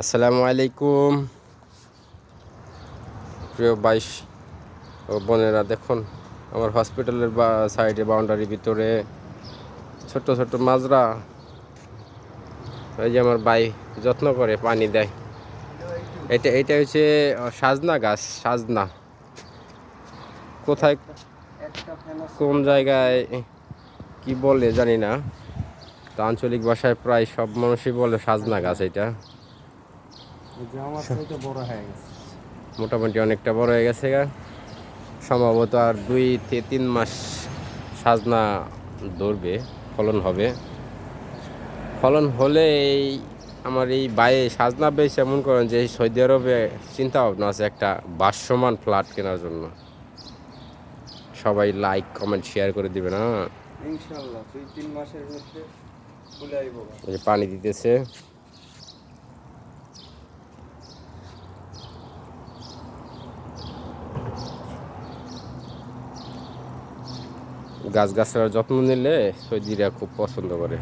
আসসালামু আলাইকুম প্রিয় বাইশ ও বোনেরা, দেখুন আমার হসপিটালের সাইডে বাউন্ডারির ভিতরে ছোট ছোট মাজরা। এই যে আমার ভাই যত্ন করে পানি দেয়। এটা হচ্ছে সাজনা গাছ। সাজনা কোথায় কোন জায়গায় কি বলে জানি না, তো আঞ্চলিক ভাষায় প্রায় সব মানুষই বলে সাজনা গাছ। এটা মোটামুটি অনেকটা বড় হয়ে গেছে গা। সম্ভবত আর 2 থেকে 3 মাস সাজনা ধরবে, ফলন হবে। ফলন হলে আমার এই বাইরে সাজনা বেশ এমন করেন যে সৌদি আরবে চিন্তা ভাবনা আছে একটা ভাসমান ফ্ল্যাট কেনার জন্য। সবাই লাইক কমেন্ট শেয়ার করে দিবে না ইনশাআল্লাহ 2-3 মাসের মধ্যে চলে আইব। এই পানি দিতেছে। গাছগাছড়ার যত্ন নিলে সৌদিরা খুব পছন্দ করে।